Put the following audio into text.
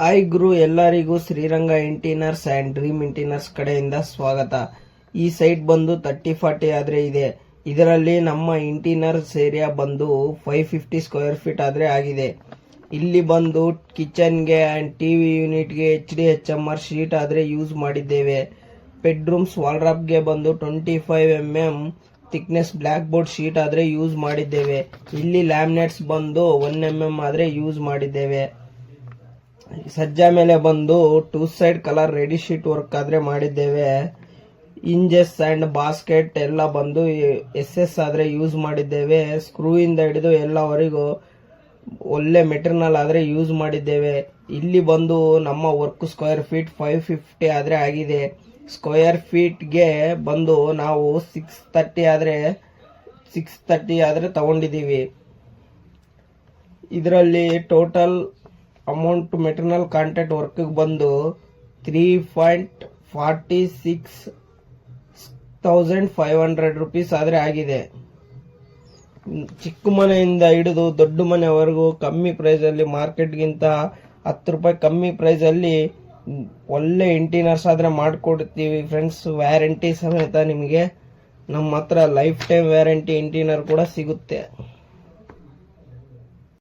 Hi ಗುರು, ಎಲ್ಲರಿಗೂ Sriranga interiors and dream interiors ಕಡೆಯಿಂದ ಸ್ವಾಗತ. ಈ ಸೈಟ್ ಬಂದು 30-40 ಆದ್ರೆ ಇದೆ. ಇದರಲ್ಲಿ ನಮ್ಮ ಇಂಟೀರಿಯರ್ಸ್ ಏರಿಯಾ ಬಂದು 550 ಸ್ಕ್ವೇರ್ ಫೀಟ್ ಆದ್ರೆ ಆಗಿದೆ. ಇಲ್ಲಿ ಬಂದು ಕಿಚನ್ಗೆ ಅಂಡ್ ಟಿವಿ ಯೂನಿಟ್ಗೆ HDHMR ಶೀಟ್ ಆದ್ರೆ ಯೂಸ್ ಮಾಡಿದ್ದೇವೆ. ಬೆಡ್ರೂಮ್ಸ್ ವಾಲ್ಡ್ರಾಪ್ಗೆ ಬಂದು 25 mm thickness block board sheet ಆದ್ರೆ ಯೂಸ್ ಮಾಡಿದ್ದೇವೆ. ಇಲ್ಲಿ ಲ್ಯಾಮಿನೇಟ್ಸ್ ಬಂದು 1 mm ಆದ್ರೆ ಯೂಸ್ ಮಾಡಿದ್ದೇವೆ. ಸಜ್ಜಾ ಮೇಲೆ ಬಂದು 2 side colour ready sheet work ಆದ್ರೆ ಮಾಡಿದ್ದೇವೆ. ಇಂಜಸ್ ಅಂಡ್ ಬಾಸ್ಕೆಟ್ ಎಲ್ಲ ಬಂದು SS ಆದ್ರೆ ಯೂಸ್ ಮಾಡಿದ್ದೇವೆ. ಸ್ಕ್ರೂ ಇಂದ ಹಿಡಿದು ಎಲ್ಲವರೆಗೂ ಒಳ್ಳೆ ಮೆಟೀರಿಯಲ್ ಆದ್ರೆ ಯೂಸ್ ಮಾಡಿದ್ದೇವೆ. ಇಲ್ಲಿ ಬಂದು ನಮ್ಮ ವರ್ಕ್ ಸ್ಕ್ವೇರ್ ಫೀಟ್ 550 ಆದ್ರೆ ಆಗಿದೆ. ಸ್ಕ್ವೇರ್ ಫೀಟ್ಗೆ ಬಂದು ನಾವು 630 ಆದ್ರೆ ತಗೊಂಡಿದೀವಿ. ಇದರಲ್ಲಿ total amount material contract work ಬಂದು 3,46,500 ರೂಪೀಸ್ ಆದ್ರೆ ಆಗಿದೆ. ಚಿಕ್ಕ ಮನೆಯಿಂದ ಹಿಡಿದು ದೊಡ್ಡ ಮನೆವರೆಗೂ ಕಮ್ಮಿ ಪ್ರೈಸ್ ಅಲ್ಲಿ, ಮಾರ್ಕೆಟ್ಗಿಂತ 10 ರೂಪಾಯಿ ಕಮ್ಮಿ ಪ್ರೈಸ್ ಅಲ್ಲಿ ಒಳ್ಳೆ ಇಂಟೀರಿಯರ್ಸ್ ಆದ್ರೆ ಮಾಡ್ಕೊಡ್ತೀವಿ ಫ್ರೆಂಡ್ಸ್. ವ್ಯಾರಂಟಿ ಸಮೇತ ನಿಮಗೆ ನಮ್ಮ ಹತ್ರ ಲೈಫ್ ಟೈಮ್ ವ್ಯಾರಂಟಿ ಇಂಟೀರಿಯರ್ ಕೂಡ ಸಿಗುತ್ತೆ.